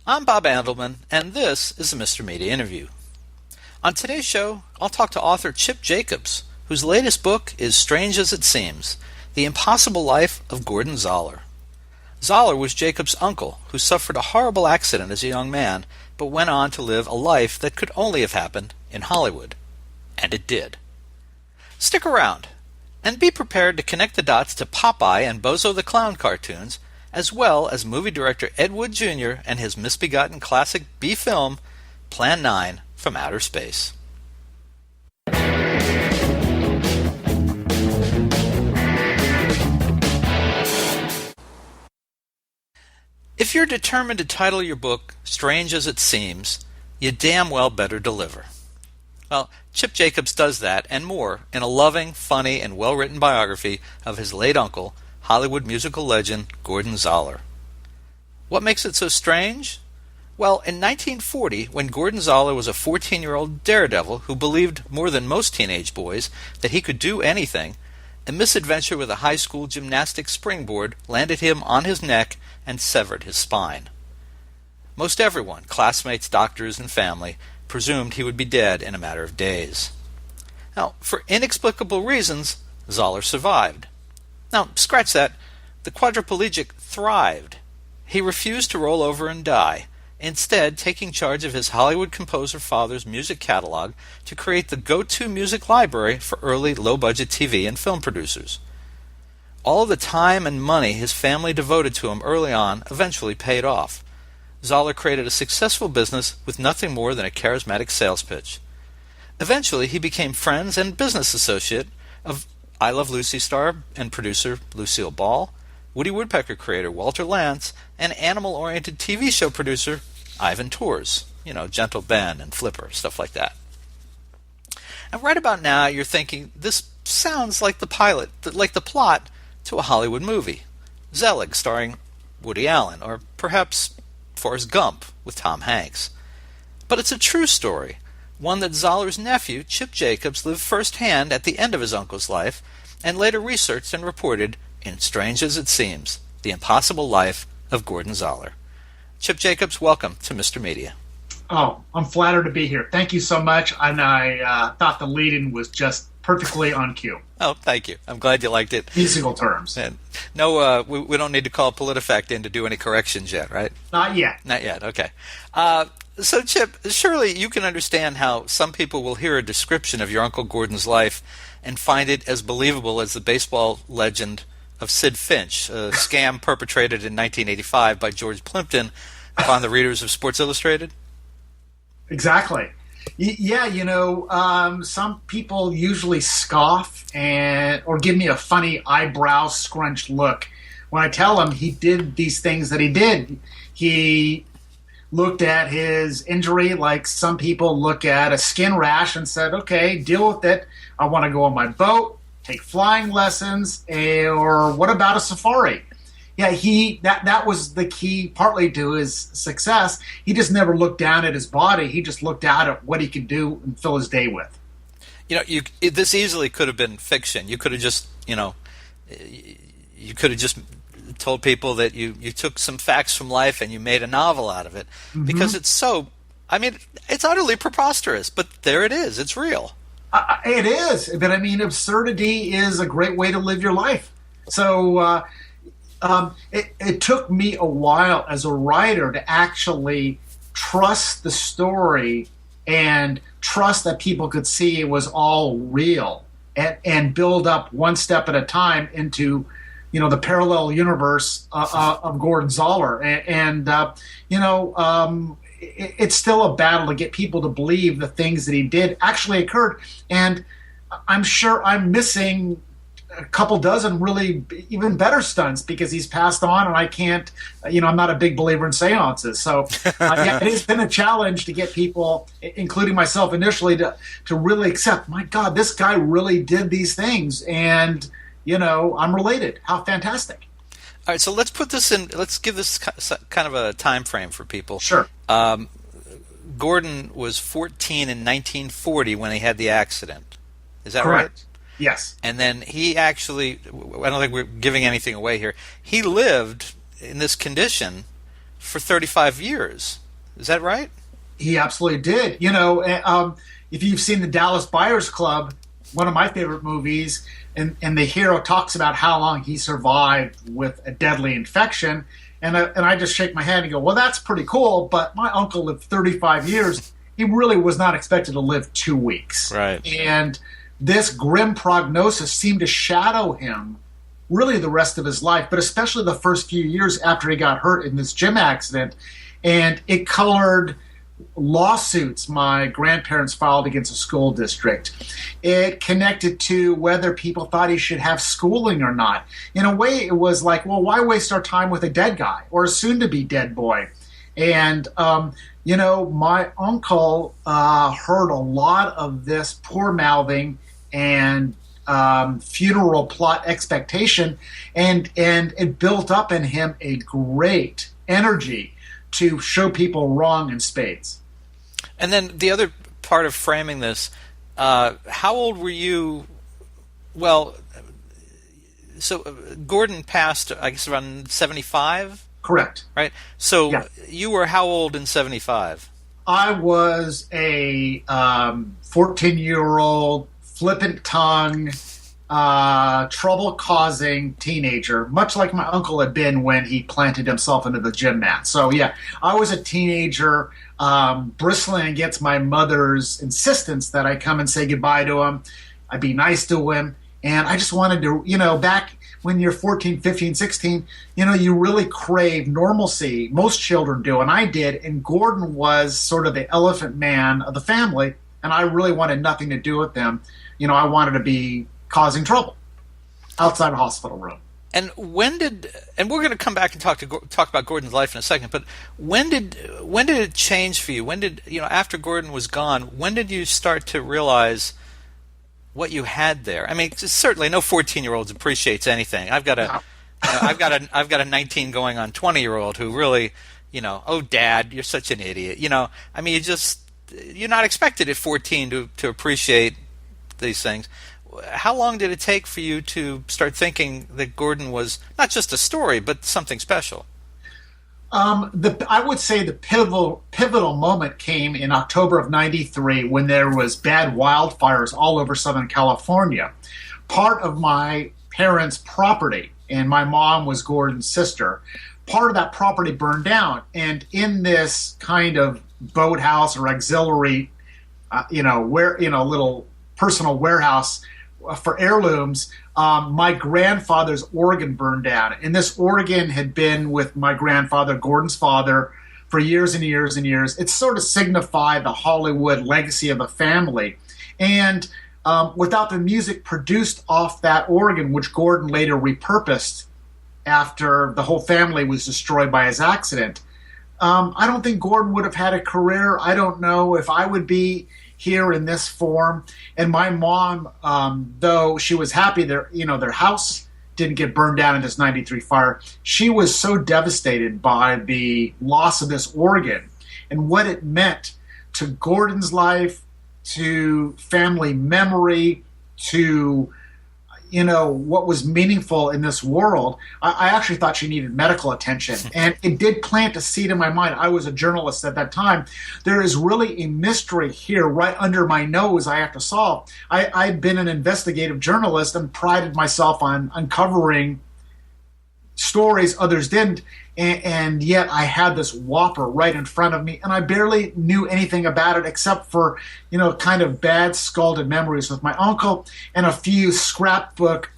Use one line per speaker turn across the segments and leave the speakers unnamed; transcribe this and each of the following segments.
I'm Bob Andelman, and this is a Mr. Media interview. On today's show, I'll talk to author Chip Jacobs, whose latest book is Strange as It Seems, The Impossible Life of Gordon Zahler. Zahler was Jacobs' uncle, who suffered a horrible accident as a young man, but went on to live a life that could only have happened in Hollywood. And it did. Stick around, and be prepared to connect the dots to Popeye and Bozo the Clown cartoons, as well as movie director Ed Wood Jr. and his misbegotten classic B-film, Plan 9 from Outer Space. If you're determined to title your book Strange as It Seems, you damn well better deliver. Well, Chip Jacobs does that and more in a loving, funny, and well-written biography of his late uncle, Hollywood musical legend Gordon Zahler. What makes it so strange? Well, in 1940, when Gordon Zahler was a 14-year-old daredevil who believed more than most teenage boys that he could do anything, a misadventure with a high school gymnastics springboard landed him on his neck and severed his spine. Most everyone, classmates, doctors, and family, presumed he would be dead in a matter of days. Now, for inexplicable reasons, Zahler survived. Now, scratch that. The quadriplegic thrived. He refused to roll over and die, instead taking charge of his Hollywood composer father's music catalog to create the go-to music library for early low-budget TV and film producers. All of the time and money his family devoted to him early on eventually paid off. Zahler created a successful business with nothing more than a charismatic sales pitch. Eventually, he became friends and business associate of I Love Lucy star and producer Lucille Ball, Woody Woodpecker creator Walter Lantz, and animal-oriented TV show producer Ivan Tors. Gentle Ben and Flipper, stuff like that. And right about now, you're thinking, this sounds like the plot to a Hollywood movie. Zelig starring Woody Allen, or perhaps Forrest Gump with Tom Hanks. But it's a true story, one that Zahler's nephew, Chip Jacobs, lived firsthand at the end of his uncle's life, and later researched and reported in Strange as It Seems, The Impossible Life of Gordon Zahler. Chip Jacobs, welcome to Mr. Media.
Oh, I'm flattered to be here. Thank you so much, and I thought the lead-in was just perfectly on cue.
Oh, thank you. I'm glad you liked it.
Musical terms.
And no, we don't need to call PolitiFact in to do any corrections yet, right?
Not yet.
Not yet, okay. So, Chip, surely you can understand how some people will hear a description of your Uncle Gordon's life and find it as believable as the baseball legend of Sid Finch, a scam perpetrated in 1985 by George Plimpton upon the readers of Sports Illustrated?
Exactly. Some people usually scoff or give me a funny eyebrow scrunched look when I tell them he did these things that he did. He looked at his injury like some people look at a skin rash and said, okay, deal with it. I want to go on my boat, take flying lessons, or what about a safari? Yeah, that was the key partly to his success. He just never looked down at his body. He just looked out at what he could do and fill his day with.
This easily could have been fiction. You could have just, told people that you took some facts from life and you made a novel out of it. Mm-hmm. Because it's utterly preposterous, but there it is. It's real.
It is. But absurdity is a great way to live your life. So, it took me a while as a writer to actually trust the story and trust that people could see it was all real and build up one step at a time into, the parallel universe of Gordon Zahler. It's still a battle to get people to believe the things that he did actually occurred. And I'm sure I'm missing a couple dozen really even better stunts because he's passed on and I can't, I'm not a big believer in seances. So it has been a challenge to get people, including myself initially, to really accept, my God, this guy really did these things. And, I'm related. How fantastic.
All right, so let's give this kind of a time frame for people.
Sure.
Gordon was 14 in 1940 when he had the accident. Is that
Correct.
right?
Yes.
And then he actually, I don't think we're giving anything away here, he lived in this condition for 35 years. Is that right?
He absolutely did. If you've seen the Dallas Buyers Club, one of my favorite movies, and the hero talks about how long he survived with a deadly infection, and I just shake my head and go, well, that's pretty cool, but my uncle lived 35 years. He really was not expected to live 2 weeks.
Right.
And this grim prognosis seemed to shadow him really the rest of his life, but especially the first few years after he got hurt in this gym accident. And it colored lawsuits my grandparents filed against a school district. It connected to whether people thought he should have schooling or not. In a way, it was like, well, why waste our time with a dead guy or a soon-to-be dead boy? And, my uncle heard a lot of this poor-mouthing and funeral plot expectation, and it built up in him a great energy to show people wrong in spades.
And then the other part of framing this, how old were you? Well, so Gordon passed, I guess, around 75?
Correct.
Right? So
yeah.
You were how old in 75?
I was a 14-year-old, flippant tongue, trouble-causing teenager, much like my uncle had been when he planted himself into the gym mat. So, yeah, I was a teenager bristling against my mother's insistence that I come and say goodbye to him. I'd be nice to him. And I just wanted to, back when you're 14, 15, 16, you really crave normalcy. Most children do, and I did. And Gordon was sort of the elephant man of the family, and I really wanted nothing to do with them. I wanted to be causing trouble outside a hospital room.
And and we're going to come back and talk about Gordon's life in a second, but when did it change for you? When did, after Gordon was gone, when did you start to realize what you had there? I mean, certainly no 14-year-old appreciates anything. I've got a 19 going on 20-year-old who really, oh, Dad, you're such an idiot. I mean, you're not expected at 14 to appreciate these things. How long did it take for you to start thinking that Gordon was not just a story, but something special?
I would say the pivotal moment came in October of '93 when there was bad wildfires all over Southern California. Part of my parents' property, and my mom was Gordon's sister, part of that property burned down. And in this kind of boathouse or auxiliary, little personal warehouse for heirlooms, my grandfather's organ burned down. And this organ had been with my grandfather, Gordon's father, for years and years and years. It sort of signified the Hollywood legacy of the family. And without the music produced off that organ, which Gordon later repurposed after the whole family was destroyed by his accident, I don't think Gordon would have had a career. I don't know if I would be here in this form. And my mom, though she was happy their house didn't get burned down in this '93 fire, she was so devastated by the loss of this organ and what it meant to Gordon's life, to family memory, to what was meaningful in this world. I actually thought she needed medical attention, and it did plant a seed in my mind. I was a journalist at that time. There is really a mystery here right under my nose I have to solve. I've been an investigative journalist and prided myself on uncovering stories others didn't, and yet I had this whopper right in front of me, and I barely knew anything about it except for, kind of bad scalded memories with my uncle and a few scrapbook,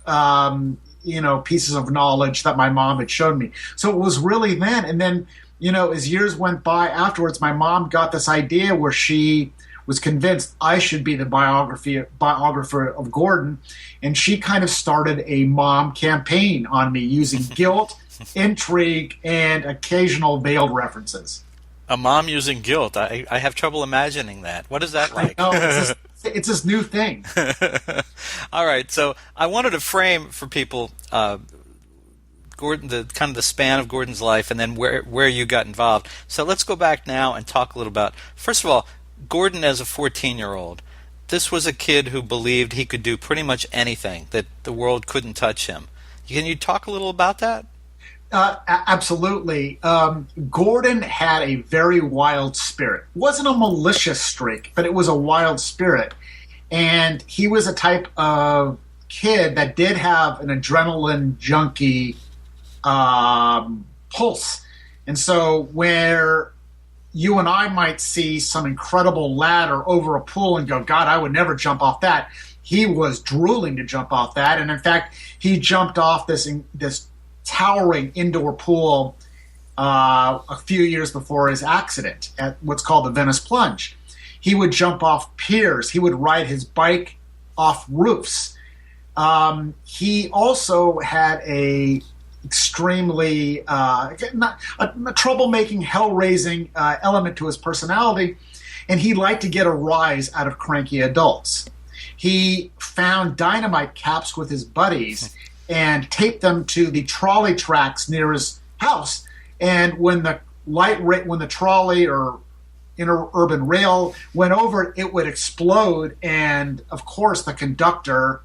pieces of knowledge that my mom had shown me. So it was really then. And then, as years went by afterwards, my mom got this idea where she was convinced I should be the biographer of Gordon, and she kind of started a mom campaign on me using guilt, intrigue, and occasional veiled references.
A mom using guilt. I have trouble imagining that. What is that like?
No, it's this new thing.
All right, so I wanted to frame for people Gordon, the span of Gordon's life, and then where you got involved. So let's go back now and talk a little about, first of all, Gordon as a 14-year-old. This was a kid who believed he could do pretty much anything, that the world couldn't touch him. Can you talk a little about that?
Absolutely. Gordon had a very wild spirit. It wasn't a malicious streak, but it was a wild spirit. And he was a type of kid that did have an adrenaline junkie pulse. And so where you and I might see some incredible ladder over a pool and go, God, I would never jump off that. He was drooling to jump off that. And in fact, he jumped off this towering indoor pool a few years before his accident at what's called the Venice Plunge. He would jump off piers. He would ride his bike off roofs. He also had a extremely a troublemaking, hell-raising element to his personality, and he liked to get a rise out of cranky adults. He found dynamite caps with his buddies and taped them to the trolley tracks near his house. And when the trolley or interurban rail went over, it would explode. And of course, the conductor,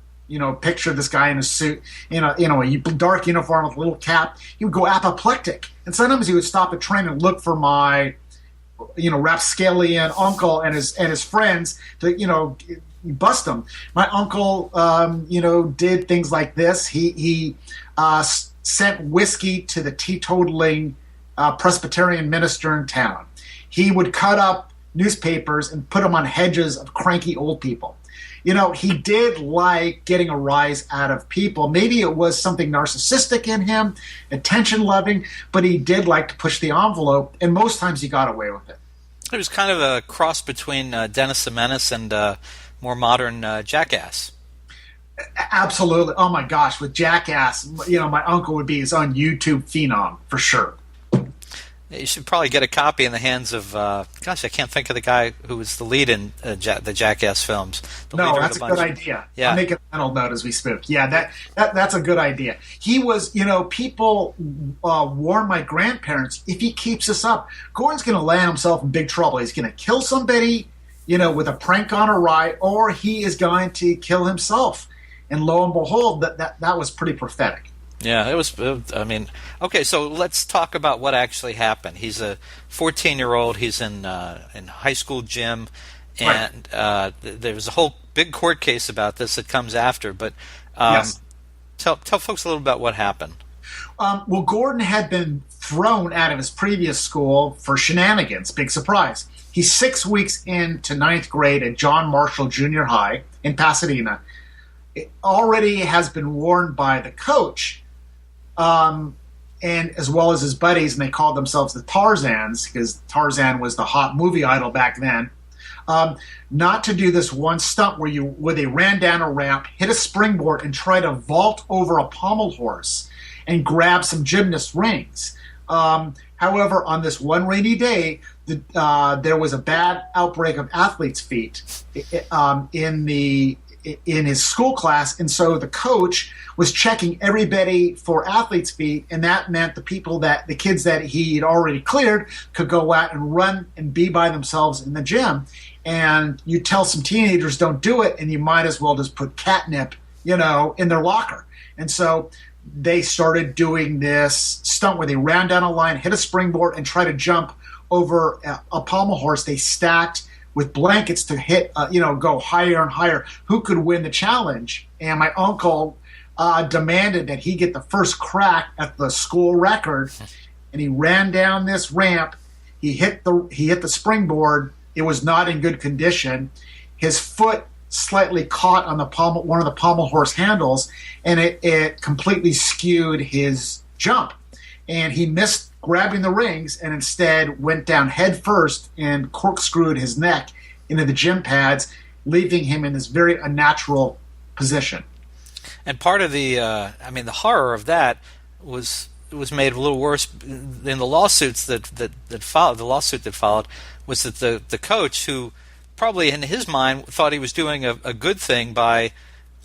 picture this guy in a suit, a dark uniform with a little cap. He would go apoplectic, and sometimes he would stop a train and look for my, rapscallion uncle and his friends to, bust them. My uncle, did things like this. He sent whiskey to the teetotaling Presbyterian minister in town. He would cut up newspapers and put them on hedges of cranky old people. He did like getting a rise out of people. Maybe it was something narcissistic in him, attention-loving, but he did like to push the envelope, and most times he got away with it.
It was kind of a cross between Dennis the Menace and more modern Jackass.
Absolutely. Oh my gosh, with Jackass, my uncle would be his own YouTube phenom for sure.
You should probably get a copy in the hands of, I can't think of the guy who was the lead in the Jackass films.
No, that's a good idea.
Yeah.
I'll make a mental note as we speak. Yeah, that's a good idea. He was, people warned my grandparents, if he keeps this up, Gordon's going to land himself in big trouble. He's going to kill somebody, with a prank on a ride, or he is going to kill himself. And lo and behold, that was pretty prophetic.
Yeah, it was. Okay, so let's talk about what actually happened. He's a 14-year-old. He's in high school gym, and right. There was a whole big court case about this that comes after. But
yes.
Tell folks a little about what happened.
Well, Gordon had been thrown out of his previous school for shenanigans. Big surprise. He's 6 weeks into ninth grade at John Marshall Junior High in Pasadena. It already has been warned by the coach, and as well as his buddies, and they called themselves the Tarzans because Tarzan was the hot movie idol back then, not to do this one stunt where they ran down a ramp, hit a springboard, and try to vault over a pommel horse and grab some gymnast rings. However, on this one rainy day, there was a bad outbreak of athlete's feet in his school class, and so the coach was checking everybody for athlete's feet, and that meant the kids that he had already cleared could go out and run and be by themselves in the gym. And you tell some teenagers don't do it, and you might as well just put catnip, in their locker. And so they started doing this stunt where they ran down a line, hit a springboard, and try to jump over a pommel horse. They stacked with blankets to hit, go higher and higher. Who could win the challenge? And my uncle demanded that he get the first crack at the school record, and he ran down this ramp. He hit the springboard. It was not in good condition. His foot slightly caught on one of the pommel horse handles, and it completely skewed his jump. And he missed grabbing the rings and instead went down head first and corkscrewed his neck into the gym pads, leaving him in this very unnatural position. And
part of the horror of that was made a little worse in the lawsuits that followed. The lawsuit that followed was that the coach, who probably in his mind thought he was doing a good thing by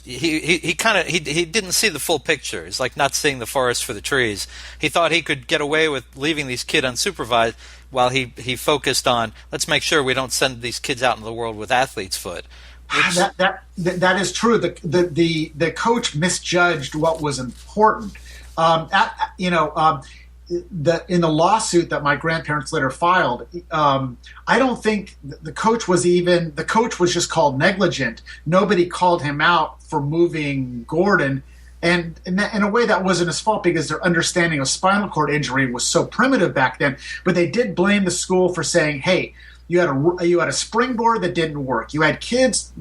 he didn't see the full picture. It's like not seeing the forest for the trees. He thought he could get away with leaving these kids unsupervised while he focused on, let's make sure we don't send these kids out into the world with athlete's foot. That
is true. The coach misjudged what was important. You know, in the lawsuit that my grandparents later filed, I don't think the coach was just called negligent. Nobody called him out for moving Gordon. And in a way, that wasn't his fault because their understanding of spinal cord injury was so primitive back then. But they did blame the school for saying, "Hey, you had a springboard that didn't work. You had kids,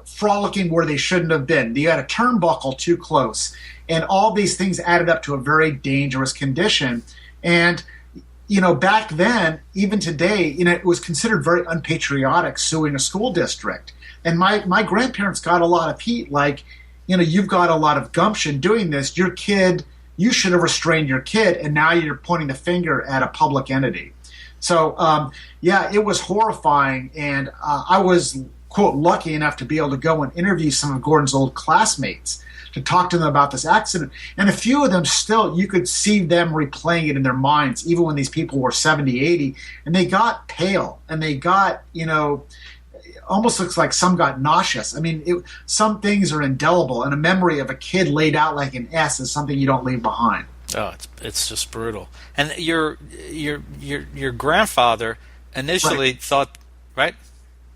frolicking where they shouldn't have been. You had a turnbuckle too close, and all these things added up to a very dangerous condition." And back then, even today, it was considered very unpatriotic suing a school district. And my grandparents got a lot of heat, like, you've got a lot of gumption doing this. Your kid, you should have restrained your kid, and now you're pointing the finger at a public entity. So, it was horrifying, and I was, quote, lucky enough to be able to go and interview some of Gordon's old classmates to talk to them about this accident. And a few of them still, you could see them replaying it in their minds, even when these people were 70, 80, and they got pale, and they got, almost looks like some got nauseous. I mean, some things are indelible, and a memory of a kid laid out like an S is something you don't leave behind.
Oh, it's just brutal. And your grandfather initially thought, right?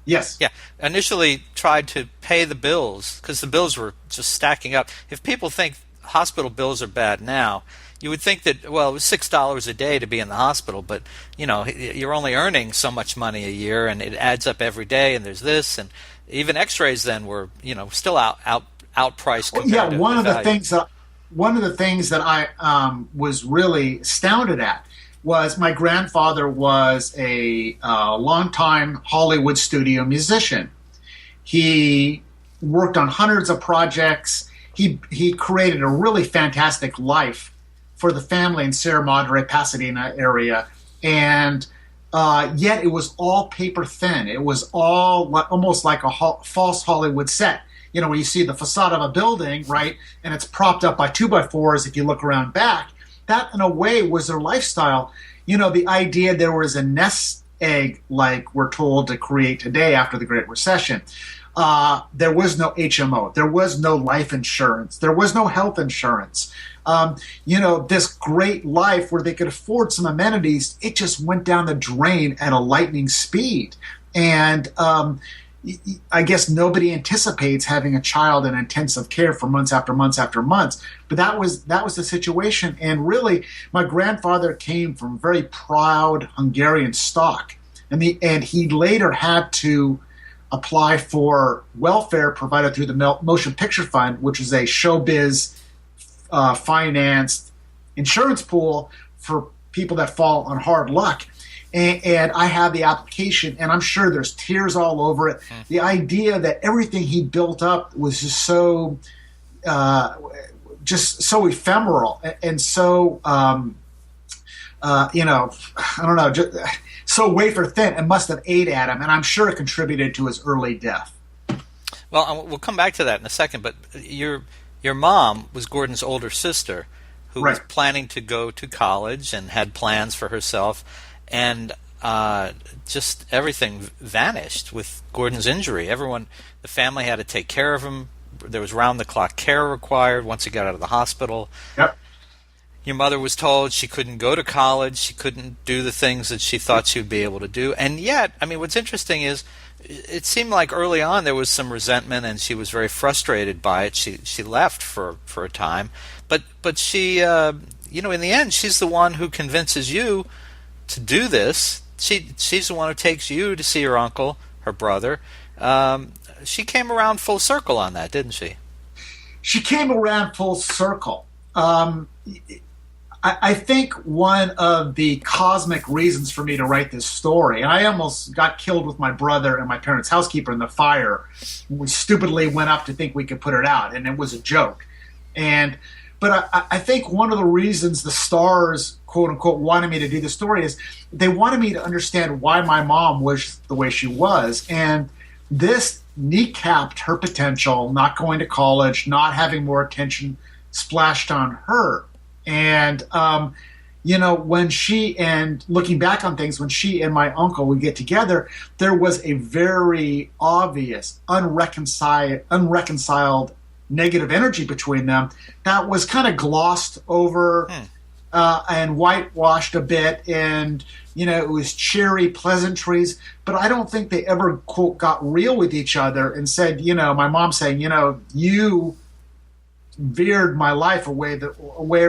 Yes.
Yeah. Initially tried to pay the bills because the bills were just stacking up. If people think hospital bills are bad now, you would think that, well, it was $6 a day to be in the hospital, but you're only earning so much money a year, and it adds up every day. And there's this, and even X-rays then were still outpriced.
Well, yeah, one of the things that I was really astounded at was my grandfather was a longtime Hollywood studio musician. He worked on hundreds of projects. He created a really fantastic life for the family in Sierra Madre, Pasadena area, and yet it was all paper thin. It was all almost like a false Hollywood set. Where you see the facade of a building, right, and it's propped up by 2x4s if you look around back. That, in a way, was their lifestyle. The idea there was a nest egg, like we're told to create today after the Great Recession. There was no HMO. There was no life insurance. There was no health insurance. This great life where they could afford some amenities, it just went down the drain at a lightning speed. And I guess nobody anticipates having a child in intensive care for months after months after months. But that was the situation. And really, my grandfather came from very proud Hungarian stock. And he later had to apply for welfare provided through the Motion Picture Fund, which is a showbiz financed insurance pool for people that fall on hard luck. And I have the application, and I'm sure there's tears all over it. The idea that everything he built up was just so ephemeral and so I don't know, just so wafer thin, and must have ate at him, and I'm sure it contributed to his early death.
Well, we'll come back to that in a second, but your mom was Gordon's older sister who was planning to go to college and had plans for herself, and just everything vanished with Gordon's injury. The family had to take care of him. There was round-the-clock care required once he got out of the hospital.
Yep.
Your mother was told she couldn't go to college, she couldn't do the things that she thought she would be able to do. And yet, I mean, what's interesting is it seemed like early on there was some resentment, and she was very frustrated by it. She left for a time. But she, in the end, she's the one who convinces you to do this. She's the one who takes you to see her uncle, her brother. She came around full circle on that, didn't she?
She came around full circle. I think one of the cosmic reasons for me to write this story, and I almost got killed with my brother and my parents' housekeeper in the fire. We stupidly went up to think we could put it out, and it was a joke. But I think one of the reasons the stars, quote unquote, wanted me to do the story is they wanted me to understand why my mom was the way she was. And this kneecapped her potential, not going to college, not having more attention splashed on her. And, when she, and looking back on things, when she and my uncle would get together, there was a very obvious, unreconciled negative energy between them, that was kind of glossed over and whitewashed a bit, and it was cheery pleasantries. But I don't think they ever, quote, got real with each other and said, my mom saying, you veered my life away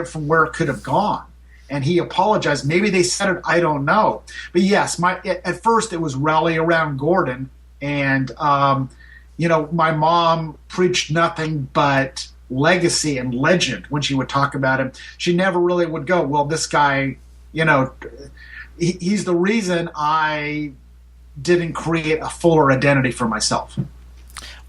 from where it could have gone. And he apologized. Maybe they said it, I don't know. But yes, at first it was rally around Gordon, and my mom preached nothing but legacy and legend when she would talk about him. She never really would go, well, this guy, he's the reason I didn't create a fuller identity for myself.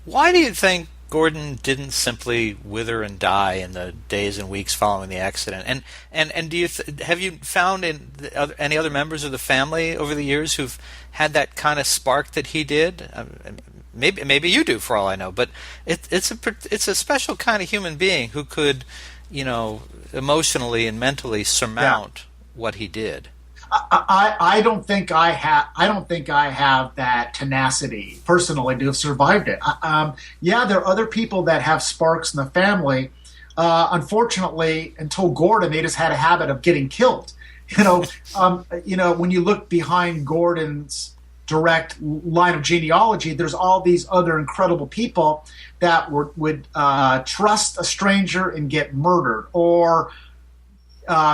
Why do you think Gordon didn't simply wither and die in the days and weeks following the accident? And do you have you found any other members of the family over the years who've had that kind of spark that he did? Maybe you do, for all I know. But it's a special kind of human being who could, emotionally and mentally surmount what he did.
I don't think I have that tenacity personally to have survived it. There are other people that have sparks in the family. Unfortunately, until Gordon, they just had a habit of getting killed. When you look behind Gordon's direct line of genealogy, there's all these other incredible people that would trust a stranger and get murdered, or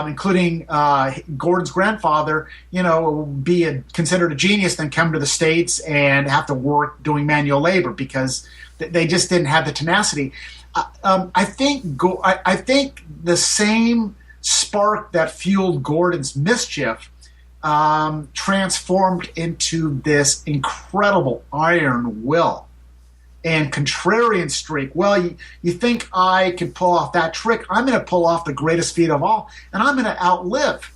including Gordon's grandfather, be considered a genius, then come to the States and have to work doing manual labor because they just didn't have the tenacity. I think the same spark that fueled Gordon's mischief transformed into this incredible iron will and contrarian streak. Well, you think I can pull off that trick? I'm going to pull off the greatest feat of all, and I'm going to outlive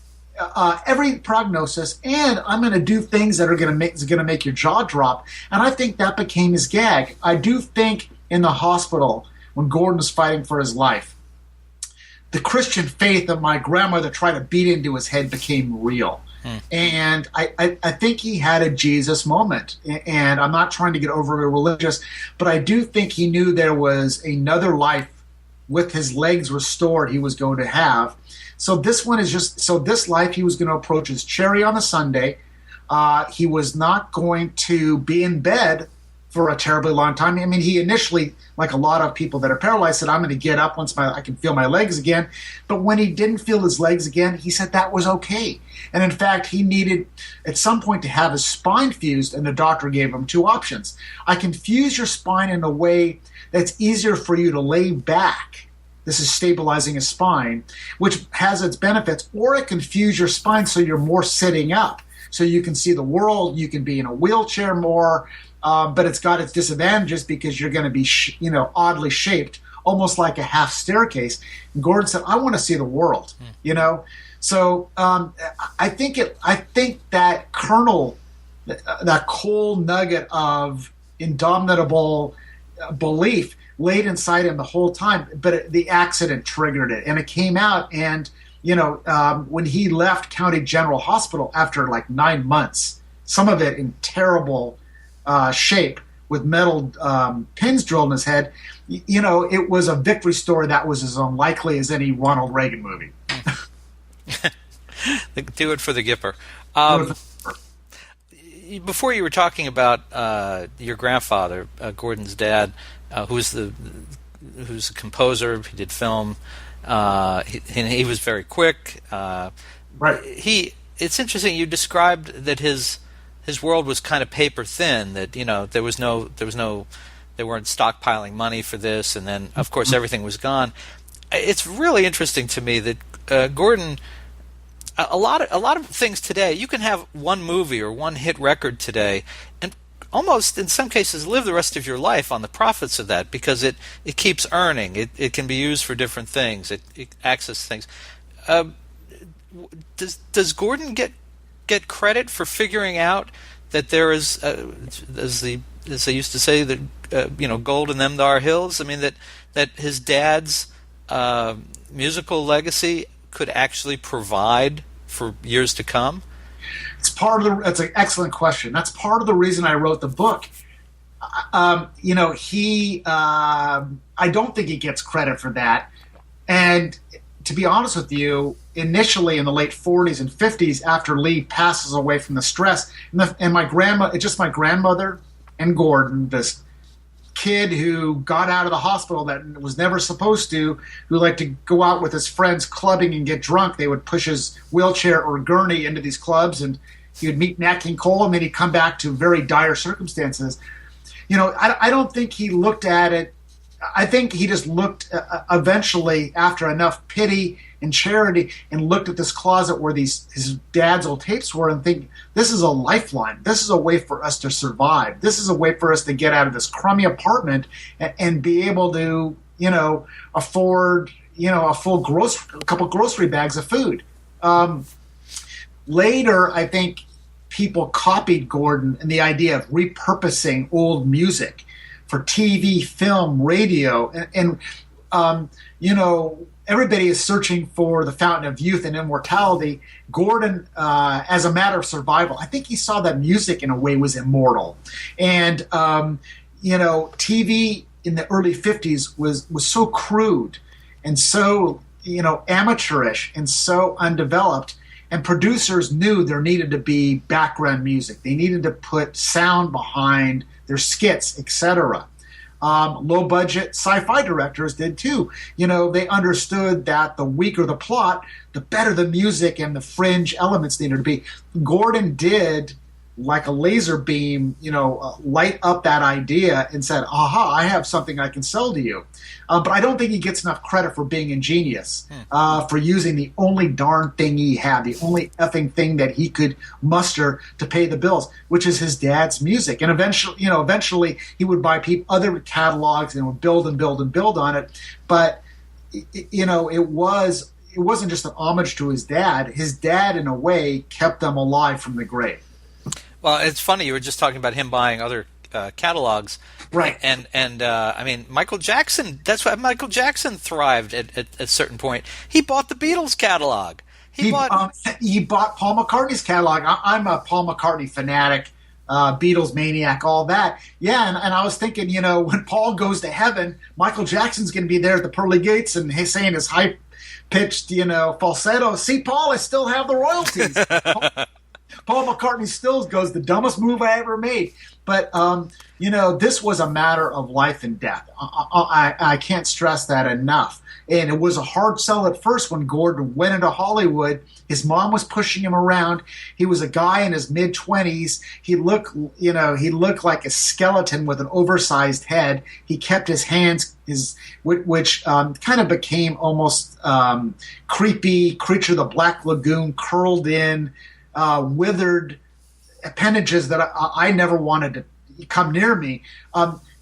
every prognosis, and I'm going to do things that are going to make your jaw drop. And I think that became his gag. I do think in the hospital when Gordon was fighting for his life, the Christian faith that my grandmother tried to beat into his head became real. And I think he had a Jesus moment. And I'm not trying to get overly religious, but I do think he knew there was another life with his legs restored he was going to have. So this life he was going to approach as cherry on a Sunday. He was not going to be in bed for a terribly long time. I mean, he initially, like a lot of people that are paralyzed, said, I'm going to get up once I can feel my legs again. But when he didn't feel his legs again, he said that was okay. And in fact, he needed at some point to have his spine fused, and the doctor gave him two options. I can fuse your spine in a way that's easier for you to lay back. This is stabilizing his spine, which has its benefits, or it can fuse your spine so you're more sitting up, so you can see the world, you can be in a wheelchair more, but it's got its disadvantages because you're going to be, oddly shaped, almost like a half staircase. And Gordon said, "I want to see the world," So I think that kernel, that cold nugget of indomitable belief, laid inside him the whole time. But the accident triggered it, and it came out. And when he left County General Hospital after like 9 months, some of it in terrible shape with metal pins drilled in his head, it was a victory story that was as unlikely as any Ronald Reagan movie.
Do it for the Gipper. Before you were talking about your grandfather, Gordon's dad, who's a composer. He did film. He was very quick.
Right.
It's interesting. You described that his world was kind of paper thin. That they weren't stockpiling money for this, and then of course everything was gone. It's really interesting to me that Gordon. A lot of things today, you can have one movie or one hit record today, and almost in some cases live the rest of your life on the profits of that because it keeps earning. It can be used for different things. It access things. Does Gordon get credit for figuring out that there is, as they used to say, that gold in them there hills? I mean that his dad's musical legacy could actually provide for years to come?
That's an excellent question. That's part of the reason I wrote the book. I don't think he gets credit for that. And to be honest with you, initially in the late 40s and 50s, after Lee passes away from the stress, and my grandma, it's just my grandmother and Gordon, this kid who got out of the hospital that was never supposed to, who liked to go out with his friends clubbing and get drunk. They would push his wheelchair or gurney into these clubs, and he would meet Nat King Cole, and then he'd come back to very dire circumstances. I don't think he looked at it. I think he just looked eventually, after enough pity and charity, and looked at this closet where his dad's old tapes were, and think, this is a lifeline. This is a way for us to survive. This is a way for us to get out of this crummy apartment and be able to, afford, a couple grocery bags of food. Later, I think people copied Gordon and the idea of repurposing old music for TV, film, radio, and everybody is searching for the fountain of youth and immortality. Gordon, as a matter of survival, I think he saw that music in a way was immortal. And, TV in the early 50s was so crude and so, amateurish and so undeveloped. And producers knew there needed to be background music. They needed to put sound behind their skits, etc. Low-budget sci-fi directors did too. They understood that the weaker the plot, the better the music and the fringe elements needed to be. Gordon did, like a laser beam, light up that idea and said, aha, I have something I can sell to you. But I don't think he gets enough credit for being ingenious, for using the only darn thing he had, the only effing thing that he could muster to pay the bills, which is his dad's music. And eventually he would buy other catalogs and would build and build and build on it. But, it wasn't just an homage to his dad. His dad, in a way, kept them alive from the grave.
Well, it's funny, you were just talking about him buying other catalogs,
right?
And I mean, Michael Jackson. That's why Michael Jackson thrived at a certain point. He bought the Beatles catalog. He bought
Paul McCartney's catalog. I'm a Paul McCartney fanatic, Beatles maniac, all that. Yeah, and I was thinking, when Paul goes to heaven, Michael Jackson's going to be there at the pearly gates and he's saying his high-pitched, falsetto. See, Paul, I still have the royalties. Paul McCartney still goes, the dumbest move I ever made. But, this was a matter of life and death. I can't stress that enough. And it was a hard sell at first when Gordon went into Hollywood. His mom was pushing him around. He was a guy in his mid-20s. He looked like a skeleton with an oversized head. He kept his hands, which kind of became almost creepy, Creature of the Black Lagoon, curled in, withered appendages that I never wanted to come near me.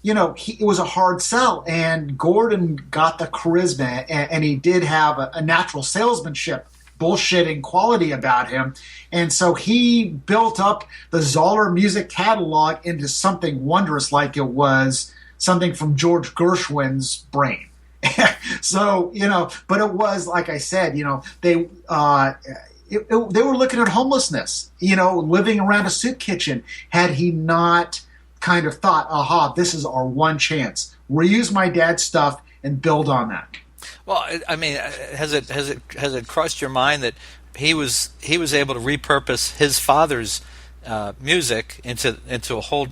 It was a hard sell, and Gordon got the charisma, and he did have a natural salesmanship, bullshitting quality about him. And so he built up the Zahler music catalog into something wondrous, like it was something from George Gershwin's brain. So, but it was, like I said, they were looking at homelessness, living around a soup kitchen. Had he not kind of thought, aha, this is our one chance, reuse my dad's stuff and build on that.
Well, I mean, has it crossed your mind that he was able to repurpose his father's music into a whole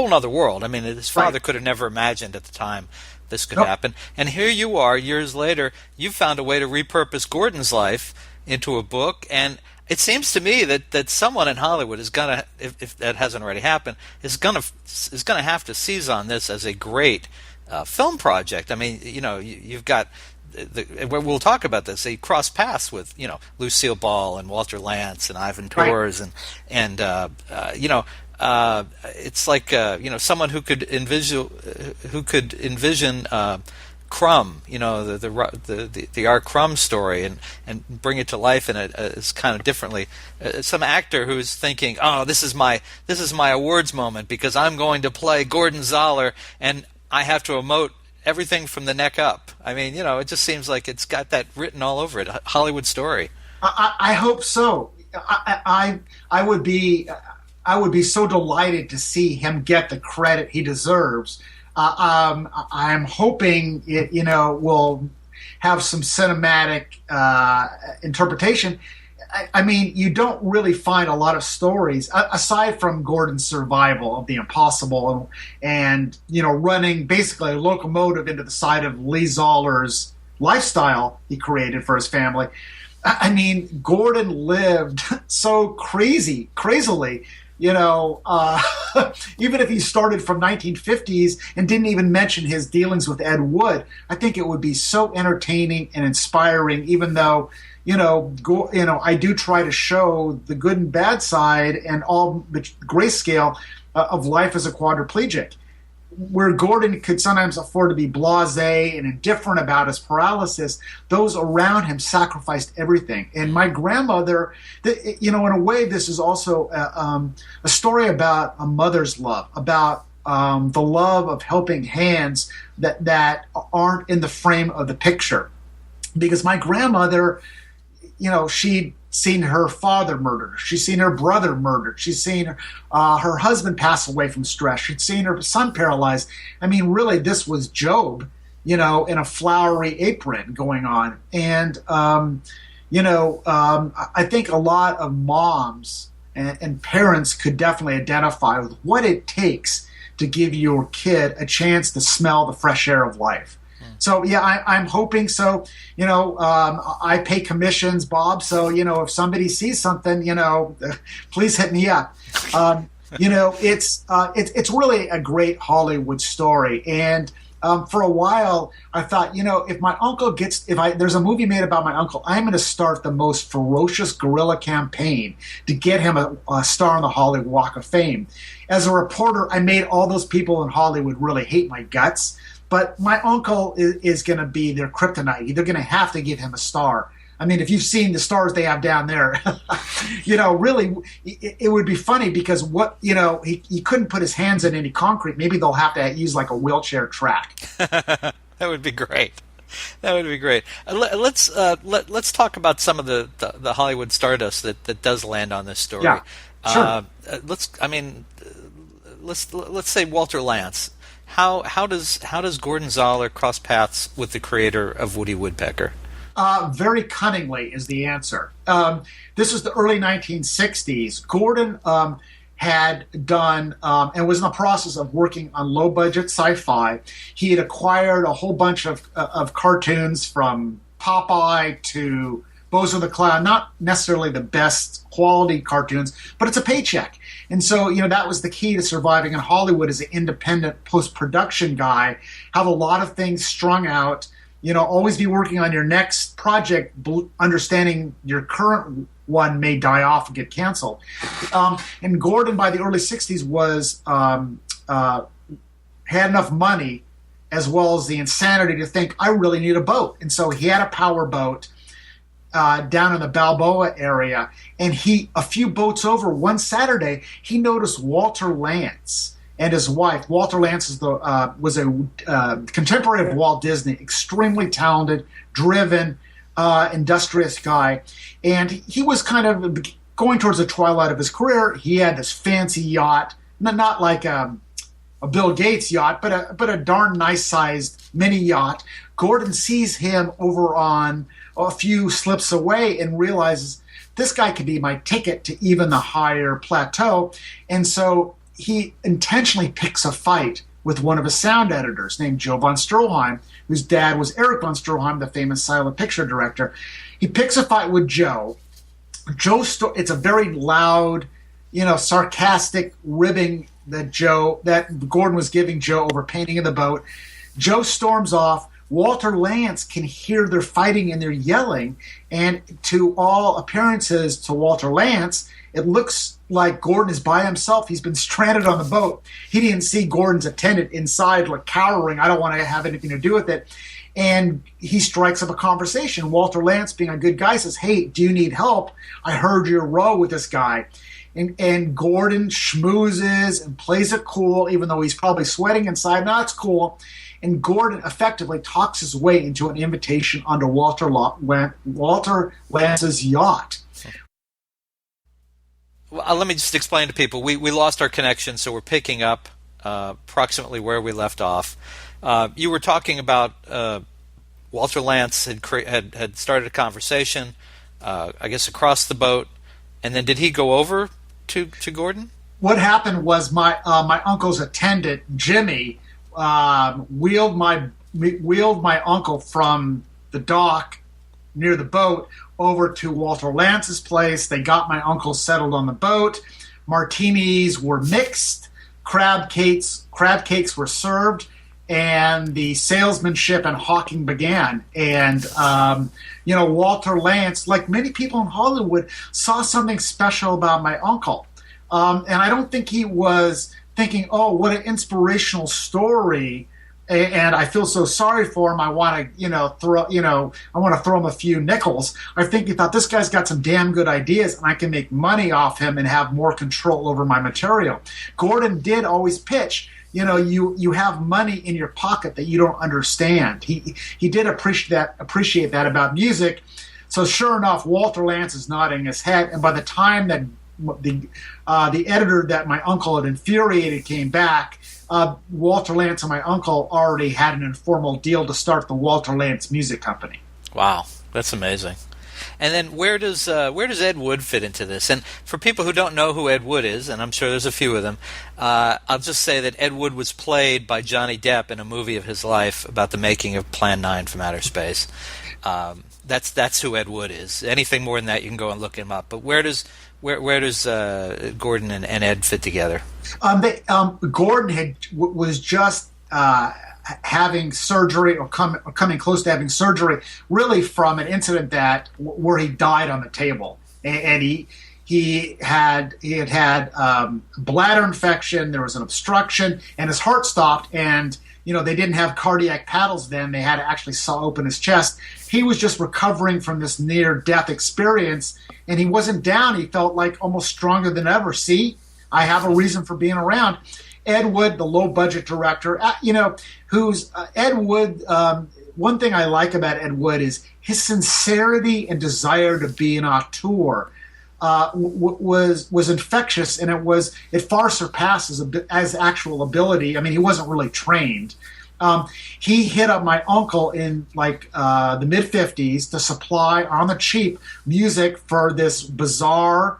nother world? I mean, his father could have never imagined at the time this could happen. And here you are, years later, you found a way to repurpose Gordon's life into a book, and it seems to me that someone in Hollywood is gonna, if that hasn't already happened, is gonna have to seize on this as a great film project. I mean, you've got we'll talk about this. They cross paths with Lucille Ball and Walter Lantz and Ivan Tors and it's like someone who could envision Crumb, the R. Crumb story, and bring it to life in it's kind of differently. Some actor who's thinking, oh, this is my awards moment because I'm going to play Gordon Zahler and I have to emote everything from the neck up. I mean, it just seems like it's got that written all over it. A Hollywood story.
I hope so. I I would be so delighted to see him get the credit he deserves. I'm hoping it, will have some cinematic interpretation. I mean, you don't really find a lot of stories aside from Gordon's survival of the impossible and running basically a locomotive into the side of Lee Zahler's lifestyle he created for his family. I mean, Gordon lived so crazily, even if he started from 1950s and didn't even mention his dealings with Ed Wood. I think it would be so entertaining and inspiring, even though I do try to show the good and bad side and all the grayscale of life as a quadriplegic, where Gordon could sometimes afford to be blasé and indifferent about his paralysis. Those around him sacrificed everything. And my grandmother, in a way, this is also a story about a mother's love, about the love of helping hands that aren't in the frame of the picture. Because my grandmother, she'd seen her father murdered. She's seen her brother murdered. She's seen her husband pass away from stress. She'd seen her son paralyzed. I mean, really, this was Job, in a flowery apron going on. And, I think a lot of moms and parents could definitely identify with what it takes to give your kid a chance to smell the fresh air of life. So, yeah, I'm hoping so. I pay commissions, Bob. So, if somebody sees something, please hit me up. It's really a great Hollywood story. And for a while, I thought, if my uncle there's a movie made about my uncle, I'm going to start the most ferocious guerrilla campaign to get him a star on the Hollywood Walk of Fame. As a reporter, I made all those people in Hollywood really hate my guts. But my uncle is going to be their kryptonite. They're going to have to give him a star. I mean, if you've seen the stars they have down there, really, it would be funny because he couldn't put his hands in any concrete. Maybe they'll have to use like a wheelchair track.
That would be great. That would be gre't. Let's talk about some of the Hollywood stardust that does land on this story.
Yeah, sure.
Let's say Walter Lantz. How does Gordon Zahler cross paths with the creator of Woody Woodpecker?
Very cunningly is the answer. This was the early 1960s. Gordon had done and was in the process of working on low-budget sci-fi. He had acquired a whole bunch of cartoons from Popeye to Bozo the Clown, not necessarily the best quality cartoons, but it's a paycheck. And so, that was the key to surviving in Hollywood as an independent post-production guy. Have a lot of things strung out, always be working on your next project, understanding your current one may die off and get canceled. And Gordon, by the early 60s, had enough money as well as the insanity to think, I really need a boat. And so he had a power boat down in the Balboa area, and a few boats over one Saturday, he noticed Walter Lantz and his wife. Walter Lantz was a contemporary of Walt Disney, extremely talented, driven, industrious guy, and he was kind of going towards the twilight of his career. He had this fancy yacht, not like a Bill Gates yacht, but a darn nice sized mini yacht. Gordon sees him over on a few slips away and realizes this guy could be my ticket to even the higher plateau. And so he intentionally picks a fight with one of his sound editors named Joe von Stroheim, whose dad was Eric von Stroheim, the famous silent picture director. He picks a fight with Joe. It's a very loud, sarcastic ribbing that Gordon was giving Joe over painting of the boat. Joe storms off. Walter Lantz can hear their fighting and they're yelling, and to all appearances to Walter Lantz, it looks like Gordon is by himself. He's been stranded on the boat. He didn't see Gordon's attendant inside, like cowering. I don't want to have anything to do with it. And he strikes up a conversation. Walter Lantz, being a good guy, says, hey, do you need help? I heard you're row with this guy. And Gordon schmoozes and plays it cool, even though he's probably sweating inside. No, it's cool. And Gordon effectively talks his way into an invitation onto Walter Lantz's yacht.
Well, let me just explain to people. We lost our connection, so we're picking up approximately where we left off. You were talking about Walter Lantz had started a conversation, I guess across the boat, and then did he go over to Gordon?
What happened was my uncle's attendant Jimmy wheeled my uncle from the dock near the boat over to Walter Lance's place. They got my uncle settled on the boat. Martinis were mixed, crab cakes were served, and the salesmanship and hawking began. And Walter Lance, like many people in Hollywood, saw something special about my uncle. And I don't think he was thinking, oh, what an inspirational story, and I feel so sorry for him. I want to, throw him a few nickels. I think he thought, this guy's got some damn good ideas, and I can make money off him and have more control over my material. Gordon did always pitch, you have money in your pocket that you don't understand. He did appreciate that about music. So sure enough, Walter Lance is nodding his head, and by the time that the editor that my uncle had infuriated came back, Walter Lance and my uncle already had an informal deal to start the Walter Lance Music Company.
Wow, that's amazing. And then where does Ed Wood fit into this? And for people who don't know who Ed Wood is, and I'm sure there's a few of them, I'll just say that Ed Wood was played by Johnny Depp in a movie of his life about the making of Plan 9 from outer space. That's who Ed Wood is. Anything more than that, you can go and look him up. But where does Gordon and Ed fit together?
Gordon was just having surgery or coming close to having surgery, really from an incident where he died on the table, and he had bladder infection. There was an obstruction, and his heart stopped. And they didn't have cardiac paddles then. They had to actually saw open his chest. He was just recovering from this near-death experience, and he wasn't down. He felt like almost stronger than ever. See, I have a reason for being around. Ed Wood, the low-budget director, who's Ed Wood. One thing I like about Ed Wood is his sincerity and desire to be an auteur was infectious, and it far surpasses as actual ability. I mean, he wasn't really trained. He hit up my uncle in the mid-50s to supply on the cheap music for this bizarre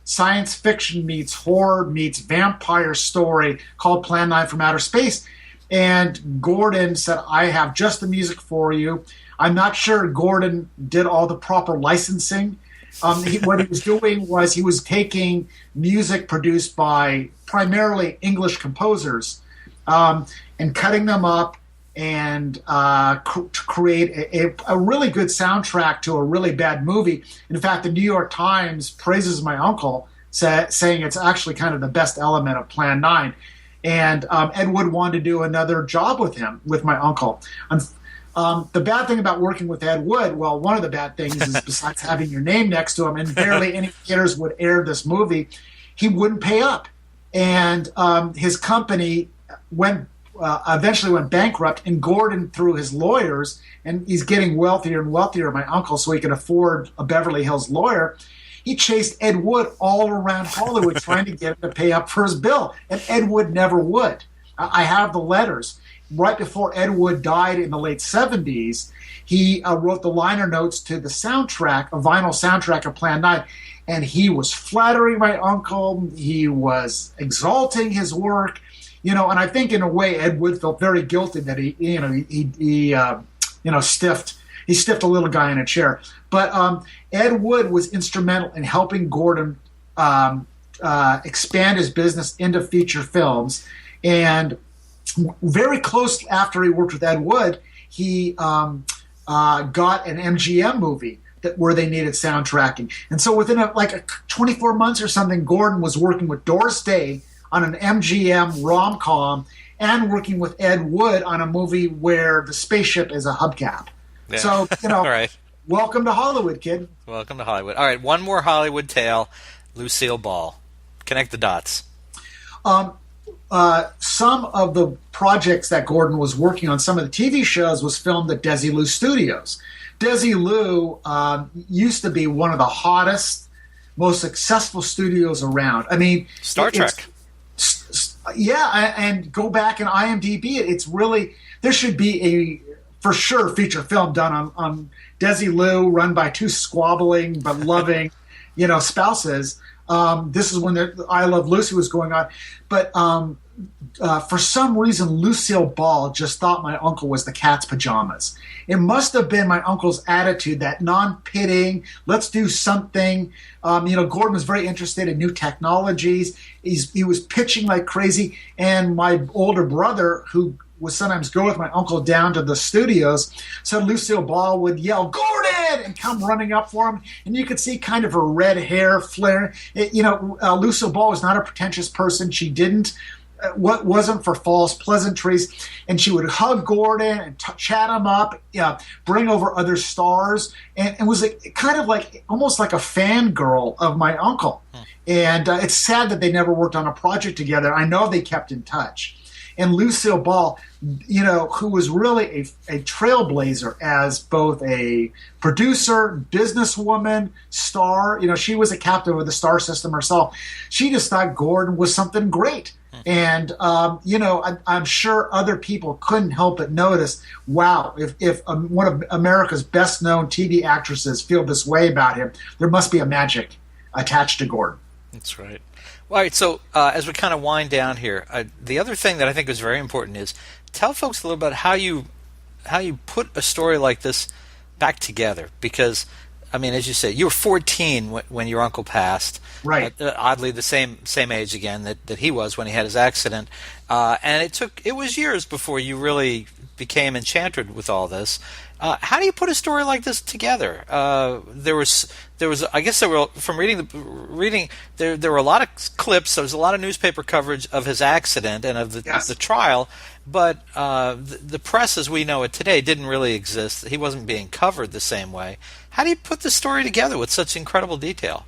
science fiction meets horror meets vampire story called Plan 9 from Outer Space. And Gordon said, I have just the music for you. I'm not sure Gordon did all the proper licensing. What he was doing was he was taking music produced by primarily English composers and cutting them up and to create a really good soundtrack to a really bad movie. In fact, the New York Times praises my uncle, saying it's actually kind of the best element of Plan 9. And Ed Wood wanted to do another job with my uncle. The bad thing about working with Ed Wood, well, one of the bad things is besides having your name next to him, and barely any theaters would air this movie, he wouldn't pay up. And his company eventually went bankrupt, and Gordon, through his lawyers, and he's getting wealthier and wealthier, my uncle, so he could afford a Beverly Hills lawyer, he chased Ed Wood all around Hollywood trying to get him to pay up for his bill. And Ed Wood never would. I have the letters. Right before Ed Wood died in the late 70s, he wrote the liner notes to the soundtrack, a vinyl soundtrack of Plan 9. And he was flattering my uncle. He was exalting his work. And I think in a way Ed Wood felt very guilty that he stiffed a little guy in a chair. But Ed Wood was instrumental in helping Gordon expand his business into feature films. And very close after he worked with Ed Wood, he got an MGM movie where they needed soundtracking. And so within 24 months or something, Gordon was working with Doris Day on an MGM rom-com and working with Ed Wood on a movie where the spaceship is a hubcap. Yeah. So,
All right.
Welcome to Hollywood, kid.
Welcome to Hollywood. All right, one more Hollywood tale, Lucille Ball. Connect the dots.
Some of the projects that Gordon was working on, some of the TV shows, was filmed at Desilu Studios. Desilu used to be one of the hottest most successful studios around. I mean,
Star Trek.
Yeah, and go back and IMDb it. It's really, there should be a, for sure, feature film done on Desi Liu, run by two squabbling but loving, spouses. This is when the I Love Lucy was going on. But for some reason, Lucille Ball just thought my uncle was the cat's pajamas. It must have been my uncle's attitude, that non-pitting, let's do something. Gordon was very interested in new technologies. He was pitching like crazy. And my older brother, who would sometimes go with my uncle down to the studios, so Lucille Ball would yell, "Gordon!" and come running up for him. And you could see kind of her red hair flaring. Lucille Ball was not a pretentious person. She wasn't for false pleasantries, and she would hug Gordon and chat him up, bring over other stars, and was kind of like almost like a fangirl of my uncle. And it's sad that they never worked on a project together. I know they kept in touch. And Lucille Ball, who was really a trailblazer as both a producer, businesswoman, star. She was a captain of the star system herself. She just thought Gordon was something great. And, I'm sure other people couldn't help but notice, wow, if one of America's best-known TV actresses feel this way about him, there must be a magic attached to Gordon.
That's right. All right, so as we kind of wind down here, the other thing that I think is very important is tell folks a little bit how you put a story like this back together. Because, I mean, as you say, you were 14 when your uncle passed.
Right.
Oddly, the same age again that he was when he had his accident. And it was years before you really became enchanted with all this. How do you put a story like this together? There was I guess there were, from reading there were a lot of clips. There was a lot of newspaper coverage of his accident and of the trial, but the press as we know it today didn't really exist. He wasn't being covered the same way. How do you put the story together with such incredible detail?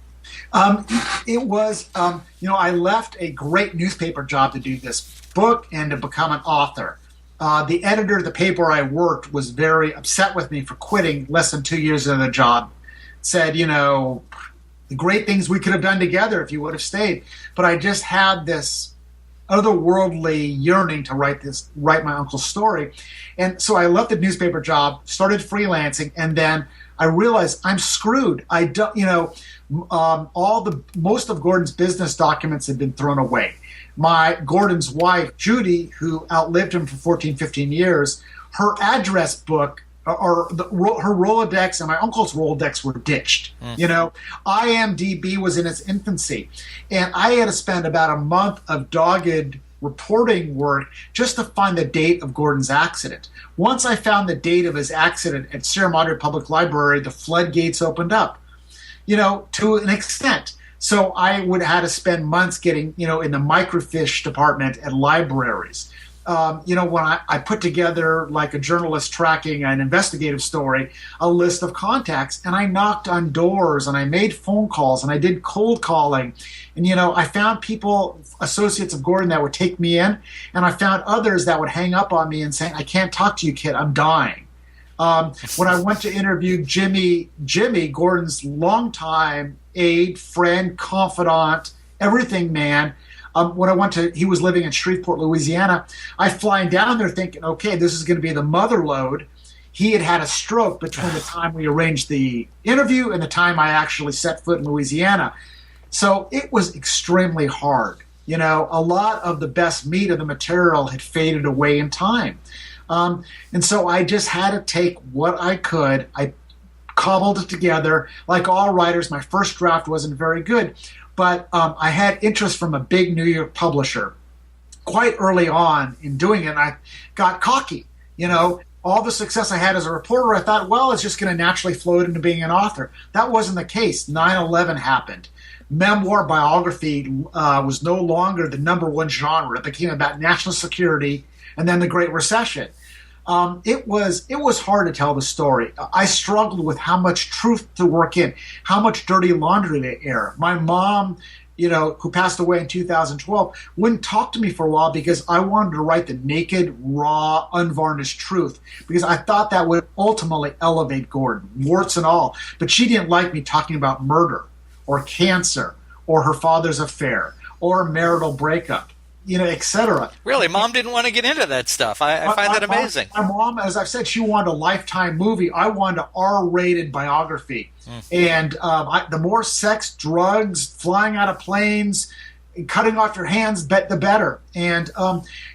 It was, I left a great newspaper job to do this book and to become an author. The editor of the paper I worked was very upset with me for quitting less than 2 years into the job. Said, the great things we could have done together if you would have stayed. But I just had this otherworldly yearning to write my uncle's story. And so I left the newspaper job, started freelancing, and then I realized I'm screwed. I don't, most of Gordon's business documents had been thrown away. Gordon's wife, Judy, who outlived him for 14, 15 years, her address book or her Rolodex and my uncle's Rolodex were ditched. IMDb was in its infancy. And I had to spend about a month of dogged reporting work just to find the date of Gordon's accident. Once I found the date of his accident at Sierra Madre Public Library, the floodgates opened up, to an extent. So I would have to spend months getting, in the microfiche department at libraries. When I put together, like a journalist tracking an investigative story, a list of contacts, and I knocked on doors, and I made phone calls, and I did cold calling. And, I found people, associates of Gordon, that would take me in, and I found others that would hang up on me and say, "I can't talk to you, kid, I'm dying." When I went to interview Jimmy, Gordon's longtime aide, friend, confidant, everything man, he was living in Shreveport, Louisiana. I flying down there thinking, okay, this is going to be the mother lode. He had a stroke between the time we arranged the interview and the time I actually set foot in Louisiana. So it was extremely hard. A lot of the best meat of the material had faded away in time. And so I just had to take what I could. I cobbled it together. Like all writers, my first draft wasn't very good. But I had interest from a big New York publisher quite early on in doing it. And I got cocky. All the success I had as a reporter, I thought, well, it's just going to naturally float into being an author. That wasn't the case. 9/11 happened. Memoir biography was no longer the number one genre. It became about national security and then the Great Recession. It was hard to tell the story. I struggled with how much truth to work in, how much dirty laundry to air. My mom, who passed away in 2012, wouldn't talk to me for a while because I wanted to write the naked, raw, unvarnished truth because I thought that would ultimately elevate Gordon, warts and all. But she didn't like me talking about murder or cancer, or her father's affair, or a marital breakup, etc.
Really, Mom didn't want to get into that stuff. I find that amazing.
My mom, as I've said, she wanted a Lifetime movie. I wanted an R-rated biography. And the more sex, drugs, flying out of planes, cutting off your hands, the better. And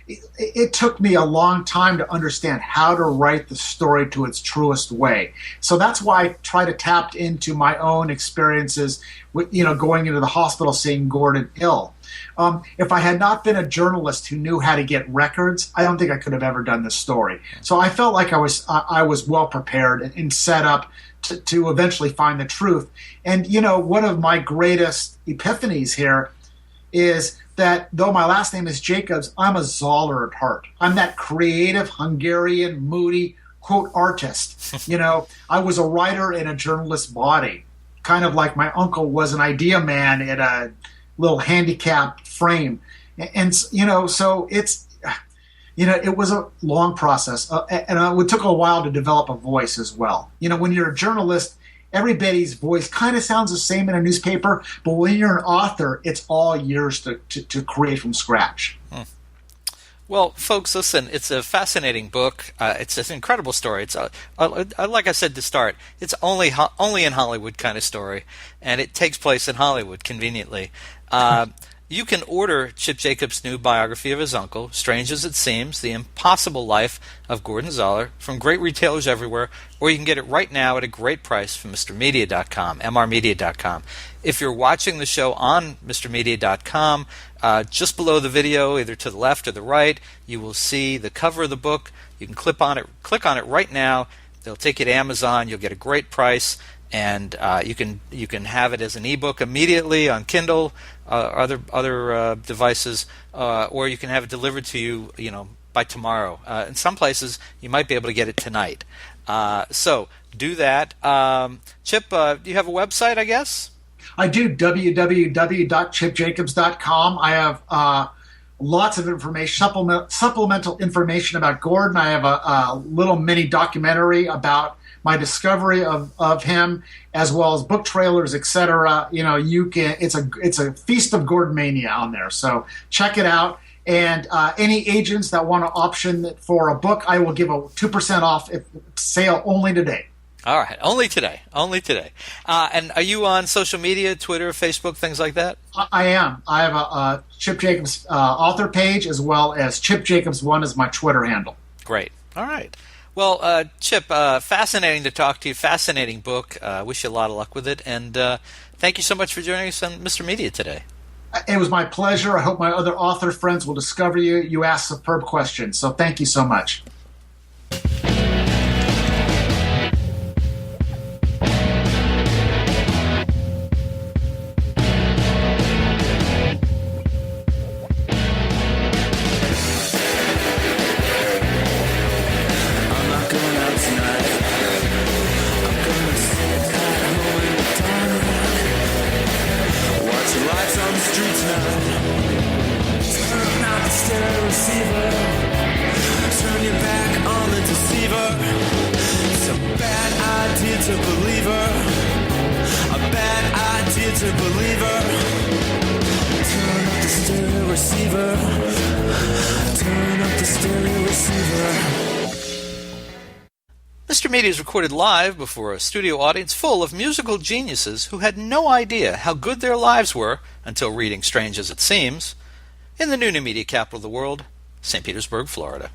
it took me a long time to understand how to write the story to its truest way. So that's why I try to tap into my own experiences with, going into the hospital seeing Gordon ill. If I had not been a journalist who knew how to get records, I don't think I could have ever done this story. So I felt like I was well prepared and set up to eventually find the truth. And, one of my greatest epiphanies here is that though my last name is Jacobs, I'm a Zahler at heart. I'm that creative, Hungarian, moody, quote, artist. I was a writer in a journalist's body, kind of like my uncle was an idea man in a little handicapped frame. And so it's, it was a long process. And it took a while to develop a voice as well. When you're a journalist, everybody's voice kind of sounds the same in a newspaper, but when you're an author, it's all yours to create from scratch.
Well, folks, listen, it's a fascinating book. It's an incredible story. It's like I said to start, it's only in Hollywood kind of story, and it takes place in Hollywood conveniently. You can order Chip Jacobs' new biography of his uncle, Strange as It Seems, The Impossible Life of Gordon Zahler, from great retailers everywhere, or you can get it right now at a great price from MrMedia.com, mrmedia.com. If you're watching the show on MrMedia.com, just below the video, either to the left or the right, you will see the cover of the book. You can click on it right now. They'll take you to Amazon. You'll get a great price. And you can have it as an ebook immediately on Kindle, other devices, or you can have it delivered to you, by tomorrow. In some places, you might be able to get it tonight. So do that. Chip, do you have a website? I guess
I do. www.chipjacobs.com. I have lots of information, supplemental information about Gordon. I have a little mini documentary about my discovery of him, as well as book trailers, etc. It's a feast of Gordon mania on there. So check it out. And any agents that want to option for a book, I will give a 2% off sale only today.
All right, only today. And are you on social media, Twitter, Facebook, things like that?
I am. I have a Chip Jacobs author page, as well as Chip Jacobs 1 is my Twitter handle.
Great. All right. Well, Chip, fascinating to talk to you. Fascinating book. Wish you a lot of luck with it. And thank you so much for joining us on Mr. Media today.
It was my pleasure. I hope my other author friends will discover you. You asked superb questions. So thank you so much.
Mr. Media is recorded live before a studio audience full of musical geniuses who had no idea how good their lives were until reading Strange as It Seems, in the new media capital of the world, St. Petersburg, Florida.